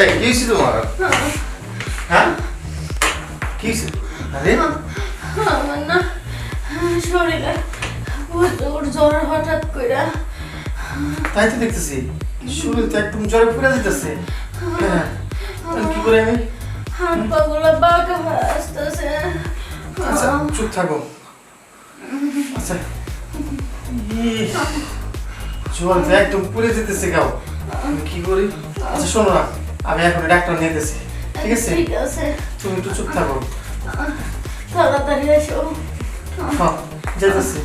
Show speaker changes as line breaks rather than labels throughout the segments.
এই কি হয়েছে তোমার? হ্যাঁ কি হয়েছে? আরে
আমার না শরীরে ওর জ্বর হঠাৎ করে।
তাই তো দেখতেছি শরীর তো একদম জ্বরে পুড়ে যেতেছে। হ্যাঁ কি করে আমি?
হাত পা গুলো বাঁকা হয়ে আসতেছে।
আচ্ছা চুপ থাকো। আচ্ছা জ্বর তো একদম পুড়ে যেতেছে গাও, আমি কি করি? আচ্ছা শোনো না, আমি এখন ডাক্তার নিয়ে যেতেছি, ঠিক আছে?
ঠিক আছে,
তুমি একটু চুপ থাকো।
তাড়াতাড়ি এসো।
হ্যাঁ যেতেছি।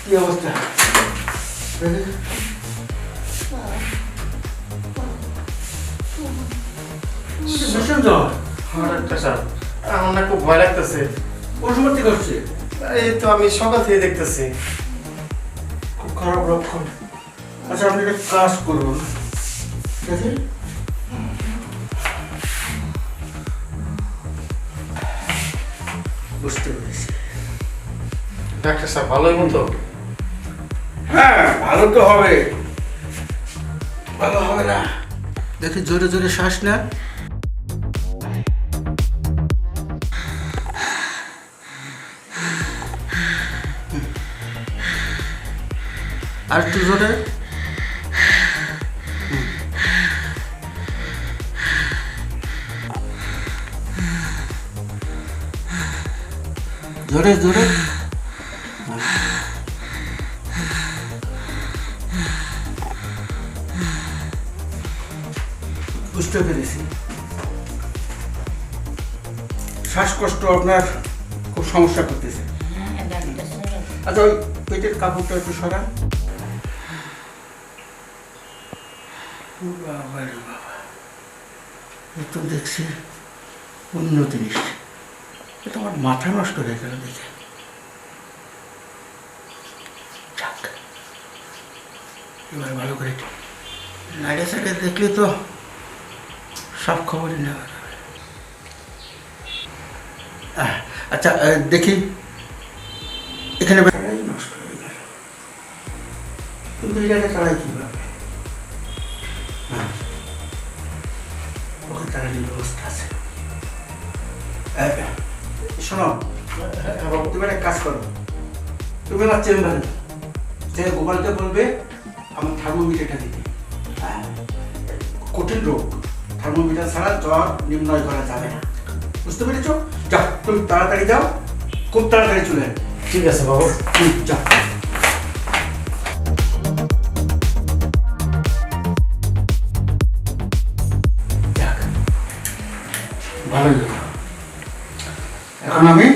কি অবস্থা?
আমার না খুব ভয় লাগতেছে।
কোন সময় থেকে হচ্ছে?
এই তো আমি সকাল থেকে দেখতেছি।
খুব খারাপ লক্ষণ। আচ্ছা আপনি একটা কাজ করুন, ঠিক আছে? বুঝতে পেরেছি।
ডাক্তার সাহেব ভালোই মতো?
হ্যাঁ ভালো তো হবে, ভালো হবে না। দেখি জোরে জোরে শ্বাস না। আর একটু জোরে। জোরে জোরে। বুঝতে পেরেছি, শ্বাসকষ্ট আপনার খুব সমস্যা করতেছে। আচ্ছা ওই পেটের কাপড়টা একটু সরান। বাবা রে বাবা, এ তো দেখছি অন্য জিনিস। এ তো আমার মাথা নষ্ট হয়ে গেল দেখে। যাক এবার ভালো করে নাইডে সাইডে দেখলে তো সব খবরই নেওয়া যাবে। আচ্ছা দেখি এখানে নষ্ট হয়ে গেল, কিন্তু এই জায়গায় তারাই কীভাবে? হ্যাঁ ওকে তাড়ানোর ব্যবস্থা আছে। শোনো তুমি একটা কাজ করো, তুমি আমার চেম্বারে যে গোপালকে বলবে আমার থার্মোমিটারটা দিতে। হ্যাঁ কঠিন রোগ, থার্মোমিটার ছাড়া জ্বর নির্ণয় করা যাবে না, বুঝতে পেরেছো? যাও তুমি তাড়াতাড়ি যাও, খুব তাড়াতাড়ি চলে যাবে।
ঠিক আছে বাবু,
যাও। ভালোই হলো, এখন আমি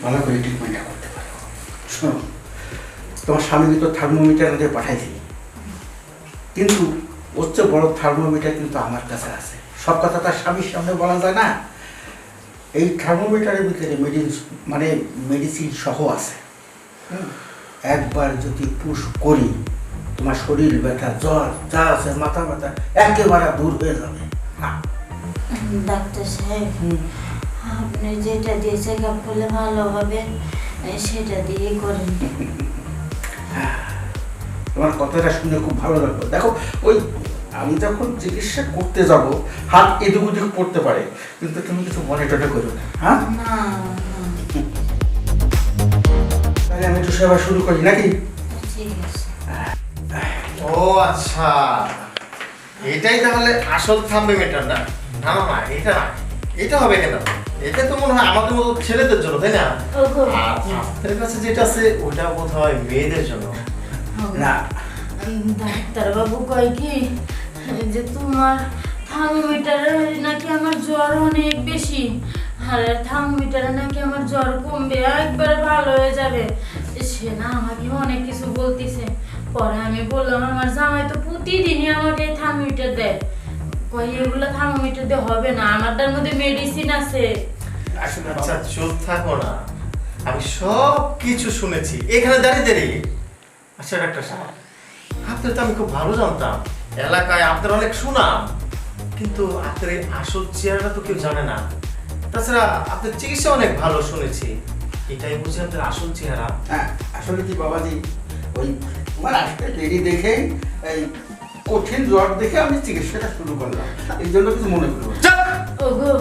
ভালো করে ট্রিটমেন্টটা করতে পারবো। শোনো তোমার স্বামীকে তো থার্মোমিটার দিয়ে পাঠাইছি, কিন্তু ওর চেয়ে বড় থার্মোমিটার কিন্তু আমার কাছে আছে। সব কথা তার স্বামীর সামনে বলা যায় না। এই থার্মোমিটারের ভিতরে মেডিসিন সহ আছে। একবার যদি পুশ করি তোমার শরীর ব্যথা, জ্বর যা আছে, মাথা ব্যথা একেবারে দূর হয়ে যাবে।
ডাক্তার সাহেব আপনি যেটা দিয়ে চেক আপ করলে ভালো হবে সেটা দিয়ে করেন।
তোমার কথাটা শুনে খুব ভালো লাগলো। দেখো ওই আমি যখন চিকিৎসা করতে যাব হাত এদিক ওদিক পড়তে পারে, কিন্তু তুমি কিছু মনে টনে করো না। হ্যাঁ
না
তাহলে আমি একটু সেবা শুরু করি নাকি?
ঠিক আছে।
ও আচ্ছা এটাই তাহলে আসল থার্মোমিটার না? না না এটা না, এটা হবে কেন? এটা তো মনে হয় আমাদের মতো ছেলেদের জন্য, তাই না? আর আপনাদের কাছে যেটা আছে ওটা বোধ হয় মেয়েদের জন্য।
না
ডাক্তার বাবু কয় কি যে তোমার থার্মোমিটারে নাকি আমার জ্বর অনেক বেশি, আরে থার্মোমিটারে নাকি আমার জ্বর কমবে, একবার ভালো হয়ে যাবে। সে না আমাকে অনেক কিছু বলতিছে। পরে আমি বললাম আমার জামাই তো প্রতিদিনই আমাকে থার্মোমিটার দেয়। কই এগুলো থার্মোমিটার দিয়ে হবে না, আমারটার মধ্যে মেডিসিন আছে।
আসলে
আচ্ছা চুপ থাকো না, আমি সব কিছু শুনেছি এখানে দাঁড়িয়ে দাঁড়িয়ে। আচ্ছা ডাক্তার সাহেব, আপনার তো আমি খুব ভালো জানতাম, এলাকায় আপনার অনেক সুনাম, কিন্তু আপনার এই আসল চেহারাটা তো কেউ জানে না। তাছাড়া আপনার চিকিৎসা অনেক ভালো শুনেছি, এটাই বুঝি আপনার আসল চেহারা?
হ্যাঁ, আসলে কি বাবাজি, ওই তোমার আজকে দেরি দেখে এই কঠিন জ্বর দেখে আমি চিকিৎসাটা শুরু করলাম, এই জন্য কিছু মনে করবো না।
ওগো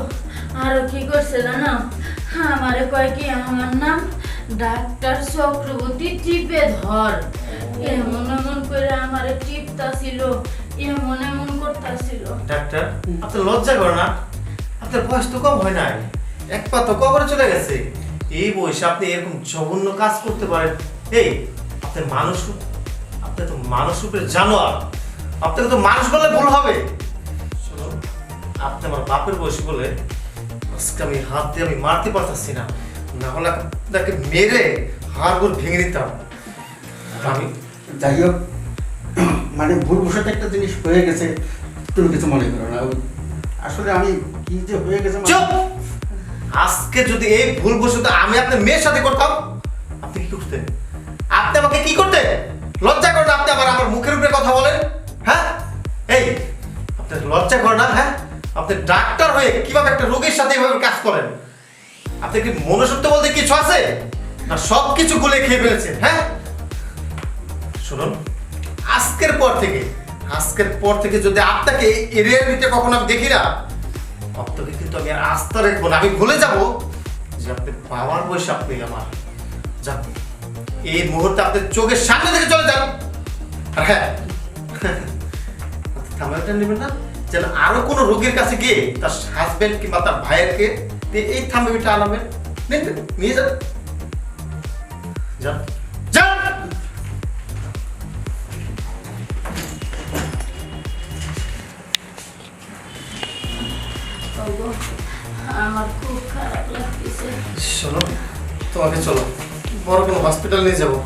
আরো কি করছে জানো, আমারে কয় কি আমার নাম ডাক্তার চক্রবর্তী টিপে ধর। এমন এমন করে আমারে টিপতাছিল, এমন এমন করতাছিল।
ডাক্তার আপনার লজ্জা করে না? আপনার বয়স তো কম হয় নাই, এক পা তো কবরে চলে গেছে। এই বয়সে আপনি এরকম জঘন্য কাজ করতে পারেন? এই আপনার মানুষ, আপনি তো মানুষ রূপের জানোয়ার, আপনাকে তো মানুষ বলে ভুল হবে। শুনুন, আপনি আমার বাপের বয়সী বলে আজকে আমি হাত দিয়ে আমি মারতে পারতাছি না, না হলে আপনাকে মেরে হাড়গোড় ভেঙে নিতাম। আমি
যাই হোক, মানে ভুলবশত একটা জিনিস হয়ে গেছে, তুমি কিছু মনে করো না। ওই আসলে আমি কি যে হয়ে গেছে
চুপ! আজকে যদি এই ভুলবশত আমি আপনার মেয়ের সাথে করতাম, আপনি কি করতেন? আপনি আমাকে কি করতেন? লজ্জা করে না আপনি আমার মুখের উপরে কথা বলেন? হ্যাঁ, এই আপনার লজ্জা করে না? হ্যাঁ, আপনি ডাক্তার হয়ে কিভাবে একটা রোগীর সাথে এভাবে কাজ করেন? আপনি কি মনুষ্যত্ব বলতে কিছু আছে না? সব কিছু গুলে খেয়ে ফেলেছেন। হ্যাঁ শুনুন, আজকের পর থেকে যদি আপনাকে এই এরিয়ার ভিতরে কখনো আমি দেখি না, আপনাকে কিন্তু আমি আর আস্থা রাখবো না। আমি ভুলে যাব যে আপনি বাবার বয়সে আপনি আমার। যান, এই মুহূর্তে আপনার চোখের সামনে থেকে চলে যান। আর হ্যাঁ, থার্মোমিটার নেবেন না যেন আরো কোনো রোগীর কাছে গিয়ে তার হাজবেন্ড কিংবা তার ভাইয়েরকে এই থার্মোমিটার আনাবেন, নিয়ে যান। যান যান।
ওগো আমার খুব খারাপ লাগতেছে।
শোনো, তোমাকে চলো বড় কোনো হসপিটাল নিয়ে যাবো।